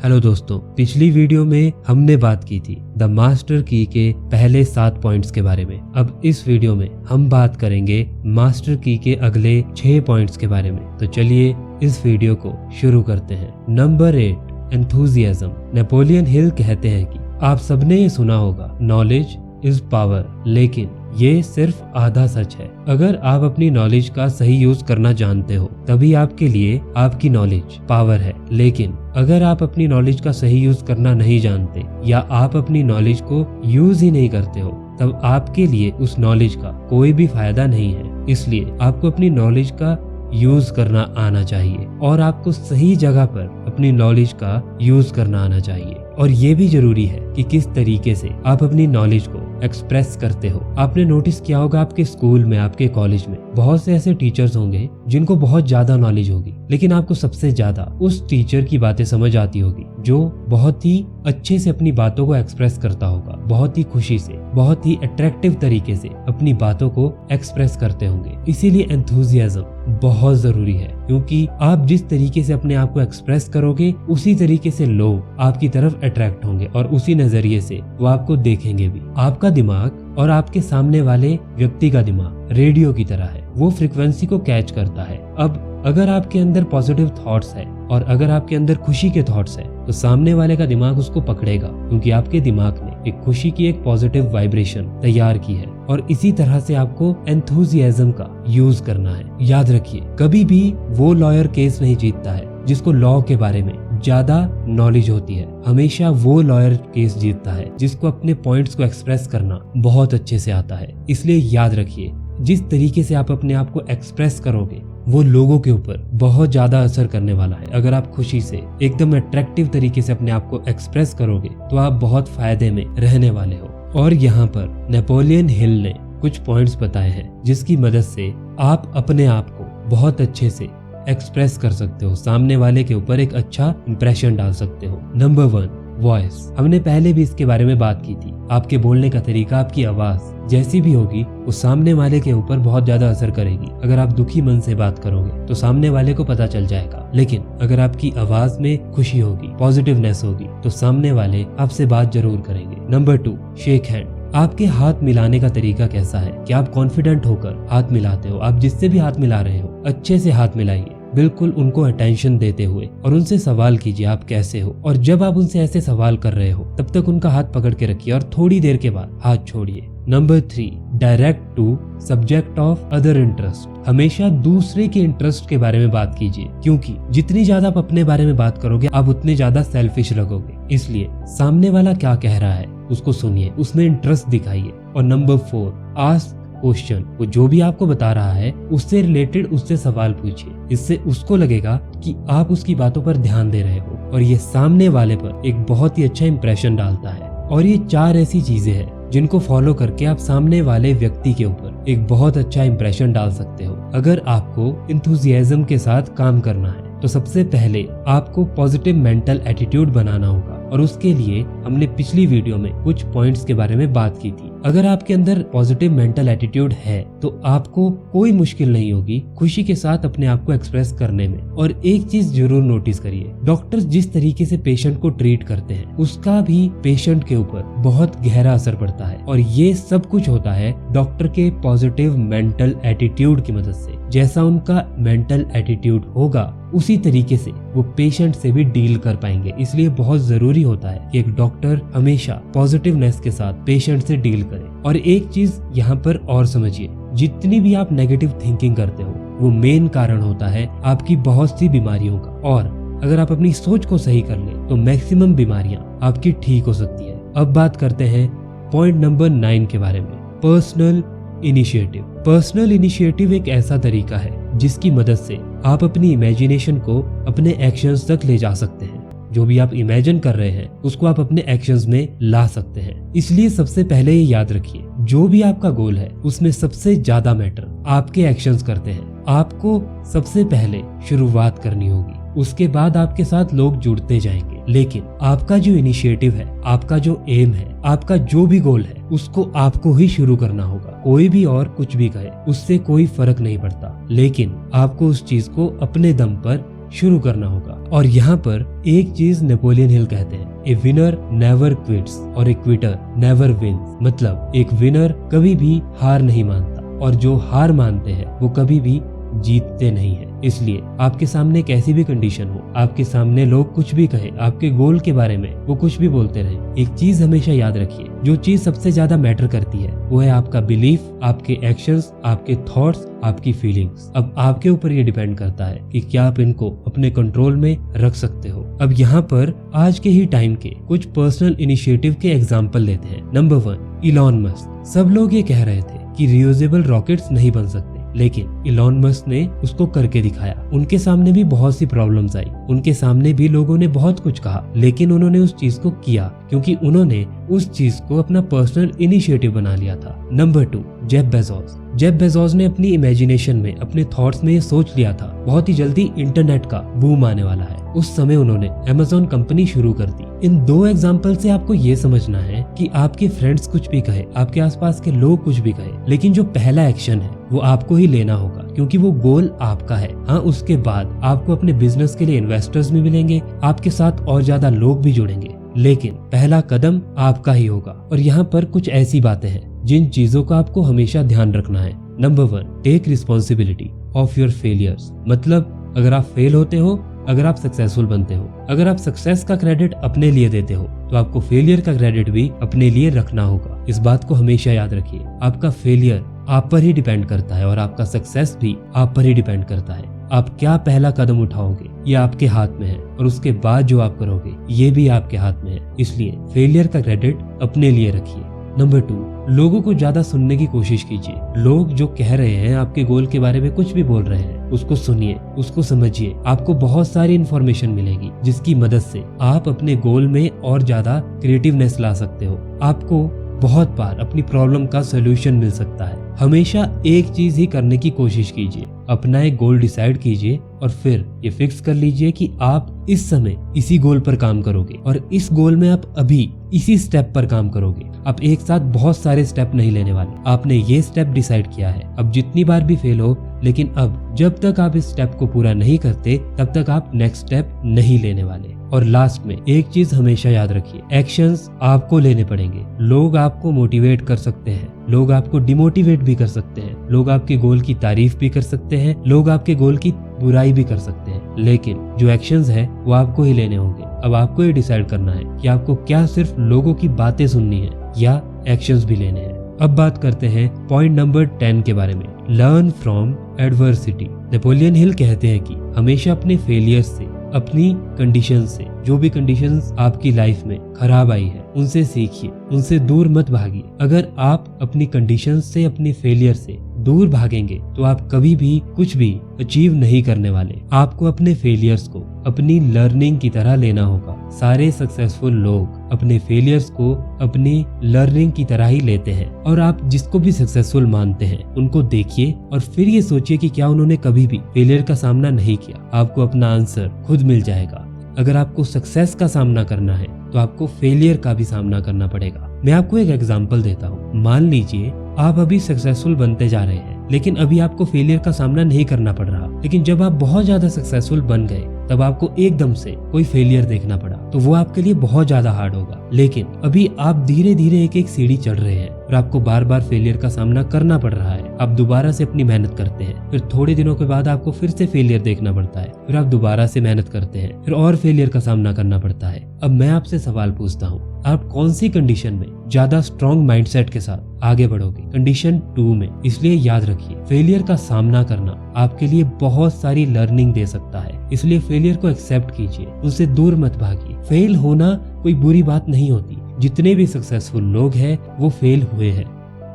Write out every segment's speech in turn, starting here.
Hello दोस्तों, पिछली video में हमने बात की थी द मास्टर की के पहले 7 पॉइंट्स के बारे में। अब इस वीडियो में हम बात करेंगे मास्टर की के अगले 6 पॉइंट्स के बारे में। तो चलिए इस वीडियो को शुरू करते हैं। Number 8, enthusiasm. नेपोलियन हिल कहते हैं कि आप सबने ये सुना होगा, नॉलेज इज पावर, लेकिन ये सिर्फ आधा सच है। अगर आप अपनी नॉलेज का सही यूज करना जानते हो तभी आपके लिए आपकी नॉलेज पावर है। लेकिन अगर आप अपनी नॉलेज का सही यूज करना नहीं जानते या आप अपनी नॉलेज को यूज ही नहीं करते हो तब आपके लिए उस नॉलेज का कोई भी फायदा नहीं है। इसलिए आपको अपनी नॉलेज का यूज करना आना चाहिए और आपको सही जगह पर अपनी नॉलेज का यूज करना आना चाहिए। और ये भी जरूरी है कि किस तरीके से आप अपनी नॉलेज को एक्सप्रेस करते हो। आपने नोटिस किया होगा आपके स्कूल में, आपके कॉलेज में बहुत से ऐसे टीचर्स होंगे जिनको बहुत ज्यादा नॉलेज होगी, लेकिन आपको सबसे ज्यादा उस टीचर की बातें समझ आती होगी जो बहुत ही अच्छे से अपनी बातों को एक्सप्रेस करता होगा, बहुत ही खुशी से, बहुत ही अट्रैक्टिव तरीके से अपनी बातों को एक्सप्रेस करते होंगे। इसीलिए एंथुजियाज्म बहुत जरूरी है, क्योंकि आप जिस तरीके से अपने आप को एक्सप्रेस करोगे उसी तरीके से लोग आपकी तरफ अट्रैक्ट होंगे और उसी नजरिए से वो आपको देखेंगे भी। आपका दिमाग और आपके सामने वाले व्यक्ति का दिमाग रेडियो की तरह है, वो फ्रिक्वेंसी को कैच करता है। अब अगर आपके अंदर पॉजिटिव थॉट्स है और अगर आपके अंदर खुशी के थॉट्स है तो सामने वाले का दिमाग उसको पकड़ेगा, क्योंकि आपके दिमाग ने एक खुशी की एक पॉजिटिव वाइब्रेशन तैयार की है। और इसी तरह से आपको एंथुजियाज्म का यूज करना है। याद रखिए, कभी भी वो लॉयर केस नहीं जीतता है जिसको लॉ के बारे में ज्यादा नॉलेज होती है। हमेशा वो लॉयर केस जीतता है जिसको अपने पॉइंट्स को एक्सप्रेस करना बहुत अच्छे से आता है। इसलिए याद रखिए, जिस तरीके से आप अपने आप को एक्सप्रेस करोगे वो लोगों के ऊपर बहुत ज्यादा असर करने वाला है। अगर आप खुशी से एकदम अट्रैक्टिव तरीके से अपने आप को एक्सप्रेस करोगे तो आप बहुत फायदे में रहने वाले हो। और यहाँ पर नेपोलियन हिल ने कुछ पॉइंट्स बताए हैं जिसकी मदद से आप अपने आप को बहुत अच्छे से एक्सप्रेस कर सकते हो, सामने वाले के ऊपर एक अच्छा इंप्रेशन डाल सकते हो। Number 1, voice. हमने पहले भी इसके बारे में बात की थी। आपके बोलने का तरीका, आपकी आवाज जैसी भी होगी वो सामने वाले के ऊपर बहुत ज्यादा असर करेगी। अगर आप दुखी मन से बात करोगे तो सामने वाले को पता चल जाएगा, लेकिन अगर आपकी आवाज में खुशी होगी, पॉजिटिवनेस होगी तो सामने वाले आपसे बात जरूर करेंगे। Number 2, shake hand. आपके हाथ मिलाने का तरीका कैसा है? क्या आप कॉन्फिडेंट होकर हाथ मिलाते हो? आप जिससे भी हाथ मिला रहे हो अच्छे से हाथ मिलाइए, बिल्कुल उनको अटेंशन देते हुए, और उनसे सवाल कीजिए आप कैसे हो। और जब आप उनसे ऐसे सवाल कर रहे हो तब तक उनका हाथ पकड़ के रखिए और थोड़ी देर के बाद हाथ छोड़िए। Number 3, direct to subject of other interest. हमेशा दूसरे के इंटरेस्ट के बारे में बात कीजिए, क्योंकि जितनी ज्यादा आप अपने बारे में बात करोगे आप उतने ज्यादा सेल्फिश लगोगे। इसलिए सामने वाला क्या कह रहा है उसको सुनिए, उसमें इंटरेस्ट दिखाइए। और नंबर 4, आस्क क्वेश्चन। वो जो भी आपको बता रहा है उससे रिलेटेड उससे सवाल पूछिए। इससे उसको लगेगा कि आप उसकी बातों पर ध्यान दे रहे हो और ये सामने वाले पर एक बहुत ही अच्छा इंप्रेशन डालता है। और ये 4 ऐसी चीजें हैं जिनको फॉलो करके आप सामने वाले व्यक्ति के ऊपर एक बहुत अच्छा इंप्रेशन डाल सकते हो। अगर आपको एंथुजियाज्म के साथ काम करना है तो सबसे पहले आपको पॉजिटिव मेंटल एटीट्यूड बनाना होगा, और उसके लिए हमने पिछली वीडियो में कुछ पॉइंट्स के बारे में बात की थी। अगर आपके अंदर पॉजिटिव मेंटल एटीट्यूड है तो आपको कोई मुश्किल नहीं होगी खुशी के साथ अपने आप को एक्सप्रेस करने में। और एक चीज जरूर नोटिस करिए, डॉक्टर्स जिस तरीके से पेशेंट को ट्रीट करते हैं उसका भी पेशेंट के ऊपर बहुत गहरा असर पड़ता है। और ये सब कुछ होता है डॉक्टर के पॉजिटिव मेंटल एटीट्यूड की मदद से। जैसा उनका मेंटल एटीट्यूड होगा उसी तरीके से वो पेशेंट से भी डील कर पाएंगे। इसलिए बहुत जरूरी होता है कि एक डॉक्टर हमेशा पॉजिटिवनेस के साथ पेशेंट से डील करे। और एक चीज यहाँ पर और समझिए, जितनी भी आप नेगेटिव थिंकिंग करते हो वो मेन कारण होता है आपकी बहुत सी बीमारियों का। और अगर आप अपनी सोच को सही कर ले तो मैक्सिमम बीमारियां आपकी ठीक हो सकती है। अब बात करते हैं पॉइंट नंबर 9 के बारे में, पर्सनल इनिशिएटिव। पर्सनल इनिशिएटिव एक ऐसा तरीका है जिसकी मदद से आप अपनी इमेजिनेशन को अपने एक्शंस तक ले जा सकते हैं। जो भी आप इमेजिन कर रहे हैं उसको आप अपने एक्शंस में ला सकते हैं। इसलिए सबसे पहले ये याद रखिए, जो भी आपका गोल है उसमें सबसे ज्यादा मैटर आपके एक्शंस करते हैं। आपको सबसे पहले शुरुआत करनी होगी, उसके बाद आपके साथ लोग जुड़ते जाएंगे। लेकिन आपका जो इनिशिएटिव है, आपका जो एम है, आपका जो भी गोल है उसको आपको ही शुरू करना होगा। कोई भी और कुछ भी कहे उससे कोई फर्क नहीं पड़ता, लेकिन आपको उस चीज को अपने दम पर शुरू करना होगा। और यहाँ पर एक चीज नेपोलियन हिल कहते हैं, ए विनर नेवर क्विट्स और ए क्विटर नेवर विन्स। मतलब एक विनर कभी भी हार नहीं मानता और जो हार मानते हैं वो कभी भी जीतते नहीं है। इसलिए आपके सामने कैसी भी कंडीशन हो, आपके सामने लोग कुछ भी कहे, आपके गोल के बारे में वो कुछ भी बोलते रहे, एक चीज हमेशा याद रखिए, जो चीज सबसे ज्यादा मैटर करती है वो है आपका बिलीफ, आपके एक्शंस, आपके थॉट्स, आपकी फीलिंग्स। अब आपके ऊपर ये डिपेंड करता है कि क्या आप इनको अपने कंट्रोल में रख सकते हो। अब यहाँ पर आज के ही टाइम के कुछ पर्सनल इनिशिएटिव के एग्जाम्पल लेते हैं। Number 1, Elon Musk. सब लोग ये कह रहे थे कि रियूजेबल रॉकेट्स नहीं बन सकते, लेकिन इलॉन मस्क ने उसको करके दिखाया। उनके सामने भी बहुत सी प्रॉब्लम्स आई, उनके सामने भी लोगों ने बहुत कुछ कहा, लेकिन उन्होंने उस चीज को किया क्योंकि उन्होंने उस चीज को अपना पर्सनल इनिशिएटिव बना लिया था। Number 2, Jeff Bezos. Jeff Bezos ने अपनी इमेजिनेशन में, अपने थॉट्स में ये सोच लिया था बहुत ही जल्दी इंटरनेट का बूम आने वाला है। उस समय उन्होंने अमेज़न कंपनी शुरू कर दी। इन 2 एग्जाम्पल से आपको ये समझना है कि आपके फ्रेंड्स कुछ भी कहे, आपके आसपास के लोग कुछ भी कहे, लेकिन जो पहला एक्शन है वो आपको ही लेना होगा क्योंकि वो गोल आपका है। हाँ, उसके बाद आपको अपने बिजनेस के लिए इन्वेस्टर्स भी मिलेंगे, आपके साथ और ज्यादा लोग भी जुड़ेंगे, लेकिन पहला कदम आपका ही होगा। और यहाँ पर कुछ ऐसी बातें हैं जिन चीजों का आपको हमेशा ध्यान रखना है। Number 1, take responsibility of your failures. मतलब अगर आप फेल होते हो, अगर आप सक्सेसफुल बनते हो, अगर आप सक्सेस का क्रेडिट अपने लिए देते हो, तो आपको फेलियर का क्रेडिट भी अपने लिए रखना होगा। इस बात को हमेशा याद रखिए, आपका फेलियर आप पर ही डिपेंड करता है और आपका सक्सेस भी आप पर ही डिपेंड करता है। आप क्या पहला कदम उठाओगे ये आपके हाथ में है और उसके बाद जो आप करोगे ये भी आपके हाथ में है। इसलिए फेलियर का क्रेडिट अपने लिए रखिए। नंबर 2, लोगों को ज्यादा सुनने की कोशिश कीजिए। लोग जो कह रहे हैं, आपके गोल के बारे में कुछ भी बोल रहे हैं, उसको सुनिए, उसको समझिए। आपको बहुत सारी इन्फॉर्मेशन मिलेगी जिसकी मदद से आप अपने गोल में और ज्यादा क्रिएटिवनेस ला सकते हो। आपको बहुत बार अपनी प्रॉब्लम का सोल्यूशन मिल सकता है। हमेशा एक चीज ही करने की कोशिश कीजिए, अपना एक गोल डिसाइड कीजिए और फिर ये फिक्स कर लीजिए कि आप इस समय इसी गोल पर काम करोगे और इस गोल में आप अभी इसी स्टेप पर काम करोगे। आप एक साथ बहुत सारे स्टेप नहीं लेने वाले। आपने ये स्टेप डिसाइड किया है, अब जितनी बार भी फेल हो, लेकिन अब जब तक आप इस स्टेप को पूरा नहीं करते तब तक आप नेक्स्ट स्टेप नहीं लेने वाले। और लास्ट में एक चीज हमेशा याद रखिए, एक्शंस आपको लेने पड़ेंगे। लोग आपको मोटिवेट कर सकते हैं, लोग आपको डिमोटिवेट भी कर सकते हैं, लोग आपके गोल की तारीफ भी कर सकते हैं, लोग आपके गोल की बुराई भी कर सकते हैं, लेकिन जो एक्शंस है वो आपको ही लेने होंगे। अब आपको ये डिसाइड करना है कि आपको क्या सिर्फ लोगों की बातें सुननी है या एक्शंस भी लेने हैं। अब बात करते हैं पॉइंट नंबर 10 के बारे में, learn from adversity. Napoleon Hill कहते हैं कि हमेशा अपने फेलियर्स से, अपनी कंडीशन से, जो भी कंडीशंस आपकी लाइफ में खराब आई है उनसे सीखिए, उनसे दूर मत भागिए। अगर आप अपनी कंडीशंस से, अपने फेलियर से दूर भागेंगे तो आप कभी भी कुछ भी अचीव नहीं करने वाले। आपको अपने फेलियर्स को अपनी लर्निंग की तरह लेना होगा। सारे सक्सेसफुल लोग अपने फेलियर्स को अपनी लर्निंग की तरह ही लेते हैं। और आप जिसको भी सक्सेसफुल मानते हैं उनको देखिए और फिर ये सोचिए कि क्या उन्होंने कभी भी फेलियर का सामना नहीं किया। आपको अपना आंसर खुद मिल जाएगा। अगर आपको सक्सेस का सामना करना है तो आपको फेलियर का भी सामना करना पड़ेगा। मैं आपको एक एग्जांपल देता हूँ। मान लीजिए आप अभी सक्सेसफुल बनते जा रहे हैं, लेकिन अभी आपको फेलियर का सामना नहीं करना पड़ रहा। लेकिन जब आप बहुत ज्यादा सक्सेसफुल बन गए तब आपको एकदम से कोई फेलियर देखना पड़ा, तो वो आपके लिए बहुत ज्यादा हार्ड होगा। लेकिन अभी आप धीरे धीरे एक एक सीढ़ी चढ़ रहे हैं और आपको बार बार फेलियर का सामना करना पड़ रहा है। आप दोबारा से अपनी मेहनत करते हैं, फिर थोड़े दिनों के बाद आपको फिर से फेलियर देखना पड़ता है, फिर आप दोबारा से मेहनत करते हैं, फिर और फेलियर का सामना करना पड़ता है। अब मैं आपसे सवाल पूछता हूँ, आप कौन सी कंडीशन में ज्यादा स्ट्रॉन्ग माइंडसेट के साथ आगे बढ़ोगे? कंडीशन 2 में। इसलिए याद रखिए, फेलियर का सामना करना आपके लिए बहुत सारी लर्निंग दे सकता है। इसलिए फेलियर को एक्सेप्ट कीजिए, उससे दूर मत भागिए। फेल होना कोई बुरी बात नहीं होती। जितने भी सक्सेसफुल लोग हैं वो फेल हुए हैं।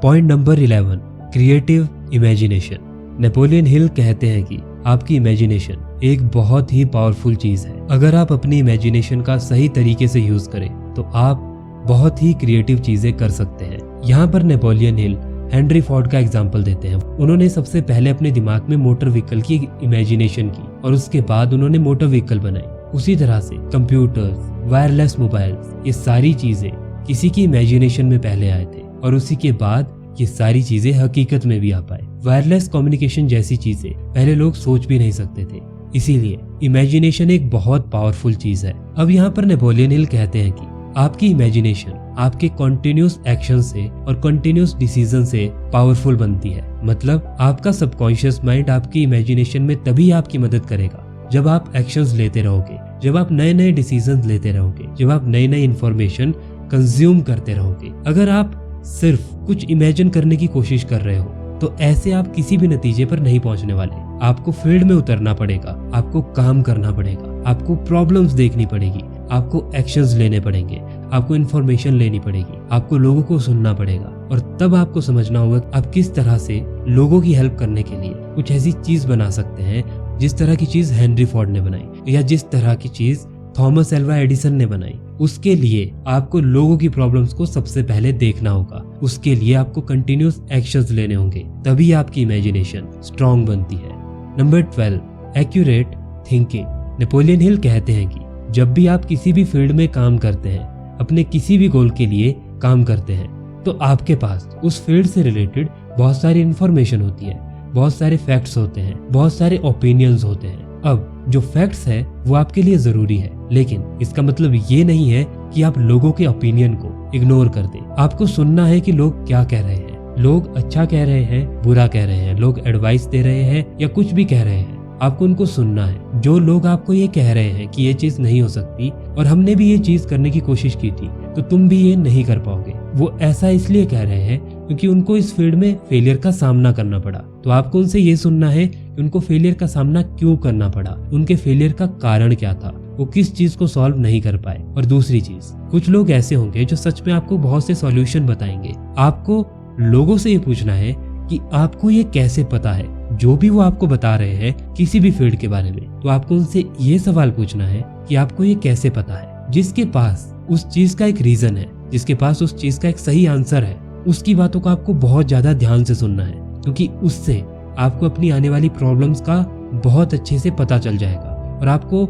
Point number 11, creative imagination. Napoleon Hill कहते हैं कि आपकी इमेजिनेशन एक बहुत ही पावरफुल चीज है। अगर आप अपनी इमेजिनेशन का सही तरीके से यूज करें तो आप बहुत ही क्रिएटिव चीजें कर सकते हैं। यहाँ पर नेपोलियन हिल हेनरी फोर्ड का एग्जाम्पल देते हैं। उन्होंने सबसे पहले अपने दिमाग में मोटर व्हीकल की इमेजिनेशन की और उसके बाद उन्होंने मोटर व्हीकल बनाई। उसी तरह से कंप्यूटर्स, वायरलेस मोबाइल्स, ये सारी चीजें किसी की इमेजिनेशन में पहले आए थे और उसी के बाद ये सारी चीजें हकीकत में भी आ पाए। वायरलेस कम्युनिकेशन जैसी चीजें पहले लोग सोच भी नहीं सकते थे, इसीलिए इमेजिनेशन एक बहुत पावरफुल चीज है। अब यहाँ पर नेपोलियन हिल कहते हैं कि आपकी इमेजिनेशन आपके कंटिन्यूस एक्शन से और कंटिन्यूस डिसीजन से पावरफुल बनती है। मतलब आपका सबकॉन्शियस माइंड आपकी इमेजिनेशन में तभी आपकी मदद करेगा जब आप एक्शंस लेते रहोगे, जब आप नए नए डिसीजंस लेते रहोगे, जब आप नई नई इंफॉर्मेशन कंज्यूम करते रहोगे। अगर आप सिर्फ कुछ इमेजिन करने की कोशिश कर रहे हो तो ऐसे आप किसी भी नतीजे पर नहीं पहुंचने वाले। आपको फील्ड में उतरना पड़ेगा, आपको काम करना पड़ेगा, आपको प्रॉब्लम्स देखनी पड़ेगी, आपको एक्शंस लेने पड़ेंगे, आपको इन्फॉर्मेशन लेनी पड़ेगी, आपको लोगों को सुनना पड़ेगा और तब आपको समझना होगा कि आप किस तरह से लोगों की हेल्प करने के लिए कुछ ऐसी चीज बना सकते हैं जिस तरह की चीज हेनरी फोर्ड ने बनाई या जिस तरह की चीज थॉमस एल्वा एडिसन ने बनाई। उसके लिए आपको लोगों की प्रॉब्लम्स को सबसे पहले देखना होगा, उसके लिए आपको कंटिन्यूस एक्शंस लेने होंगे, तभी आपकी इमेजिनेशन स्ट्रॉन्ग बनती है। Number 12, accurate thinking. Napoleon Hill कहते हैं कि जब भी आप किसी भी फील्ड में काम करते हैं, अपने किसी भी गोल के लिए काम करते हैं, तो आपके पास उस फील्ड से रिलेटेड बहुत सारी इंफॉर्मेशन होती है, बहुत सारे फैक्ट्स होते हैं, बहुत सारे ओपिनियंस होते हैं। अब जो फैक्ट्स है वो आपके लिए जरूरी है, लेकिन इसका मतलब ये नहीं है कि आप लोगों के ओपिनियन को इग्नोर कर दें। आपको सुनना है कि लोग क्या कह रहे हैं, लोग अच्छा कह रहे हैं, बुरा कह रहे हैं, लोग एडवाइस दे रहे हैं या कुछ भी कह रहे हैं, आपको उनको सुनना है। जो लोग आपको ये कह रहे हैं कि ये चीज नहीं हो सकती और हमने भी ये चीज करने की कोशिश की थी तो तुम भी ये नहीं कर पाओगे, वो ऐसा इसलिए कह रहे हैं क्योंकि उनको इस फील्ड में फेलियर का सामना करना पड़ा। तो आपको उनसे ये सुनना है कि उनको फेलियर का सामना क्यों करना पड़ा, उनके फेलियर का कारण क्या था, वो किस चीज को सॉल्व नहीं कर पाए। और दूसरी चीज, कुछ लोग ऐसे होंगे जो सच में आपको बहुत से सॉल्यूशन बताएंगे। आपको लोगों से ये पूछना है कि आपको ये कैसे पता है, जो भी वो आपको बता रहे हैं किसी भी फील्ड के बारे में, तो आपको उनसे ये सवाल पूछना है कि आपको ये कैसे पता है। जिसके पास उस चीज का एक रीजन है, जिसके पास उस चीज का एक सही आंसर है, उसकी बातों को आपको बहुत ज्यादा ध्यान से सुनना है, क्योंकि उससे आपको अपनी आने वाली प्रॉब्लम्स का बहुत अच्छे से पता चल जाएगा और आपको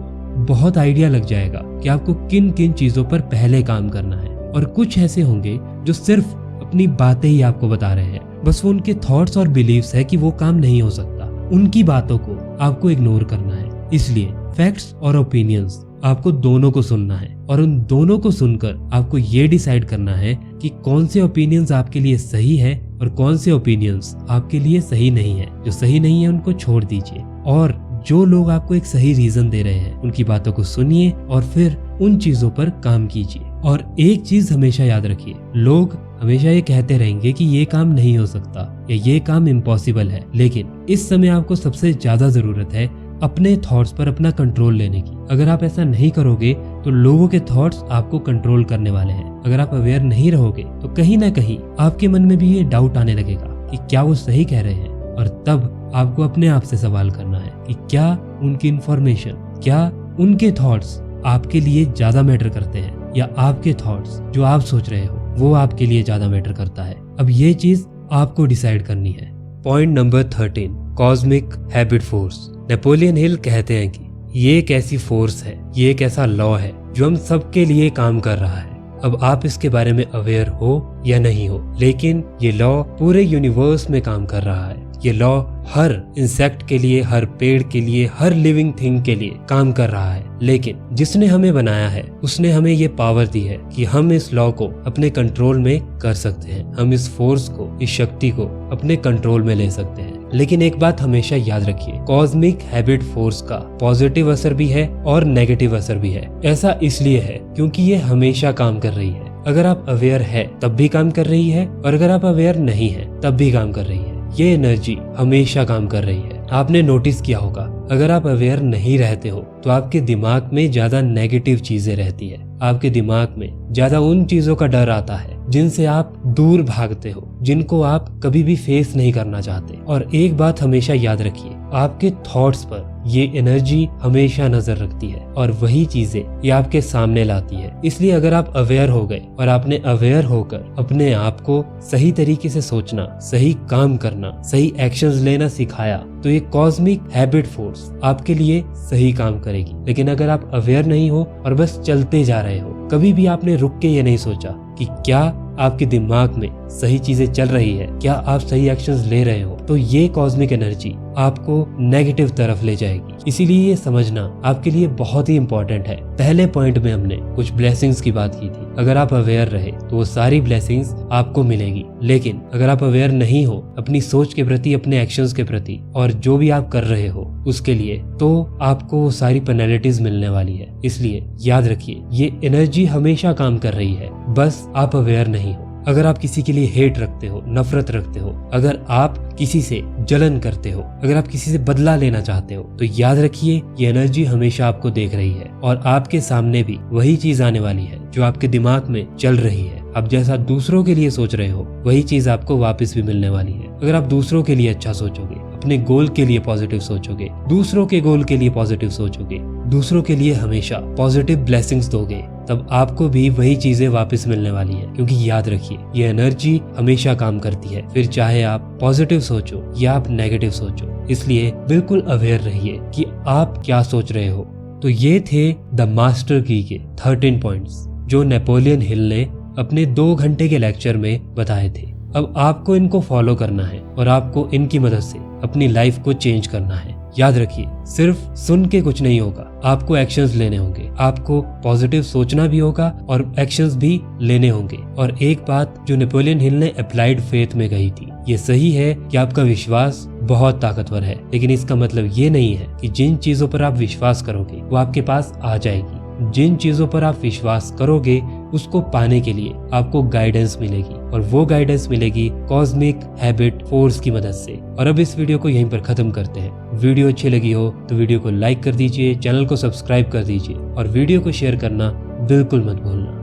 बहुत आइडिया लग जाएगा कि आपको किन किन चीजों पर पहले काम करना है। और कुछ ऐसे होंगे जो सिर्फ अपनी बातें ही आपको बता रहे हैं, बस वो उनके थॉट्स और बिलीव्स है कि वो काम नहीं हो सकता, उनकी बातों को आपको इग्नोर करना है। इसलिए फैक्ट्स और ओपिनियंस आपको दोनों को सुनना है और उन दोनों को सुनकर आपको ये डिसाइड करना है कि कौन से ओपिनियंस आपके लिए सही है और कौन से ओपिनियंस आपके लिए सही नहीं है। जो सही नहीं है उनको छोड़ दीजिए और जो लोग आपको एक सही रीजन दे रहे हैं उनकी बातों को सुनिए और फिर उन चीजों पर काम कीजिए। और एक चीज हमेशा याद रखिए, लोग हमेशा ये कहते रहेंगे कि ये काम नहीं हो सकता या ये काम इम्पॉसिबल है, लेकिन इस समय आपको सबसे ज्यादा जरूरत है अपने थॉट्स पर अपना कंट्रोल लेने की। अगर आप ऐसा नहीं करोगे तो लोगों के थॉट्स आपको कंट्रोल करने वाले हैं। अगर आप अवेयर नहीं रहोगे तो कहीं ना कहीं आपके मन में भी ये डाउट आने लगेगा कि क्या वो सही कह रहे हैं, और तब आपको अपने आप से सवाल करना है कि क्या उनकी इंफॉर्मेशन, क्या उनके थॉट्स आपके लिए ज्यादा मैटर करते हैं या आपके थॉट्स जो आप सोच रहे हो वो आपके लिए ज्यादा मैटर करता है। अब ये चीज आपको डिसाइड करनी है। Point number 13, cosmic habit force. Napoleon Hill कहते हैं कि ये एक ऐसी फोर्स है, ये एक ऐसा लॉ है जो हम सबके लिए काम कर रहा है। अब आप इसके बारे में अवेयर हो या नहीं हो, लेकिन ये लॉ पूरे यूनिवर्स में काम कर रहा है। ये लॉ हर इंसेक्ट के लिए, हर पेड़ के लिए, हर लिविंग थिंग के लिए काम कर रहा है। लेकिन जिसने हमें बनाया है उसने हमें ये पावर दी है कि हम इस लॉ को अपने कंट्रोल में कर सकते हैं, हम इस फोर्स को, इस शक्ति को अपने कंट्रोल में ले सकते हैं। लेकिन एक बात हमेशा याद रखिए, कॉस्मिक हैबिट फोर्स का पॉजिटिव असर भी है और नेगेटिव असर भी है। ऐसा इसलिए है क्योंकि ये हमेशा काम कर रही है। अगर आप अवेयर है तब भी काम कर रही है और अगर आप अवेयर नहीं है तब भी काम कर रही है। ये एनर्जी हमेशा काम कर रही है। आपने नोटिस किया होगा, अगर आप अवेयर नहीं रहते हो तो आपके दिमाग में ज्यादा नेगेटिव चीजें रहती है, आपके दिमाग में ज्यादा उन चीजों का डर आता है जिनसे आप दूर भागते हो, जिनको आप कभी भी फेस नहीं करना चाहते। और एक बात हमेशा याद रखिए, आपके थॉट्स पर ये एनर्जी हमेशा नजर रखती है और वही चीजें ये आपके सामने लाती है। इसलिए अगर आप अवेयर हो गए और आपने अवेयर होकर अपने आप को सही तरीके से सोचना, सही काम करना, सही एक्शंस लेना सिखाया तो ये कॉस्मिक हैबिट फोर्स आपके लिए सही काम करेगी। लेकिन अगर आप अवेयर नहीं हो और बस चलते जा रहे हो, कभी भी आपने रुक के ये नहीं सोचा कि क्या आपके दिमाग में सही चीजें चल रही है, क्या आप सही एक्शंस ले रहे हो, तो ये कॉस्मिक एनर्जी आपको नेगेटिव तरफ ले जाएगी। इसीलिए ये समझना आपके लिए बहुत ही इंपॉर्टेंट है। पहले पॉइंट में हमने कुछ ब्लेसिंग्स की बात की थी। अगर आप अवेयर रहे तो वो सारी ब्लेसिंग्स आपको मिलेगी, लेकिन अगर आप अवेयर नहीं हो अपनी सोच के प्रति, अपने एक्शंस के प्रति और जो भी आप कर रहे हो उसके लिए, तो आपको सारी पेनल्टीज मिलने वाली है। इसलिए याद रखिए, ये एनर्जी हमेशा काम कर रही है, बस आप अवेयर नहीं हो। अगर आप किसी के लिए हेट रखते हो, नफरत रखते हो, अगर आप किसी से जलन करते हो, अगर आप किसी से बदला लेना चाहते हो, तो याद रखिए ये एनर्जी हमेशा आपको देख रही है और आपके सामने भी वही चीज आने वाली है जो आपके दिमाग में चल रही है। आप जैसा दूसरों के लिए सोच रहे हो वही चीज आपको वापस भी मिलने वाली है। अगर आप दूसरों के लिए अच्छा सोचोगे, अपने गोल के लिए पॉजिटिव सोचोगे, दूसरों के गोल के लिए पॉजिटिव सोचोगे, दूसरों के लिए हमेशा पॉजिटिव ब्लेसिंग्स दोगे, तब आपको भी वही चीजें वापस मिलने वाली है। क्योंकि याद रखिए ये एनर्जी हमेशा काम करती है, फिर चाहे आप पॉजिटिव सोचो या आप नेगेटिव सोचो। इसलिए बिल्कुल अवेयर रहिए कि आप क्या सोच रहे हो। तो ये थे द मास्टर की के 13 पॉइंट्स जो नेपोलियन हिल ने अपने 2 घंटे के लेक्चर में बताए थे। अब आपको इनको फॉलो करना है और आपको इनकी मदद से अपनी लाइफ को चेंज करना है। याद रखिए, सिर्फ सुन के कुछ नहीं होगा, आपको एक्शंस लेने होंगे, आपको पॉजिटिव सोचना भी होगा और एक्शंस भी लेने होंगे। और एक बात जो नेपोलियन हिल ने अप्लाइड फेथ में कही थी, ये सही है कि आपका विश्वास बहुत ताकतवर है, लेकिन इसका मतलब ये नहीं है कि जिन चीजों पर आप विश्वास करोगे वो आपके पास आ जाएगी। जिन चीजों पर आप विश्वास करोगे उसको पाने के लिए आपको गाइडेंस मिलेगी, और वो गाइडेंस मिलेगी कॉस्मिक हैबिट फोर्स की मदद से। और अब इस वीडियो को यहीं पर खत्म करते हैं। वीडियो अच्छी लगी हो तो वीडियो को लाइक कर दीजिए, चैनल को सब्सक्राइब कर दीजिए और वीडियो को शेयर करना बिल्कुल मत भूलना।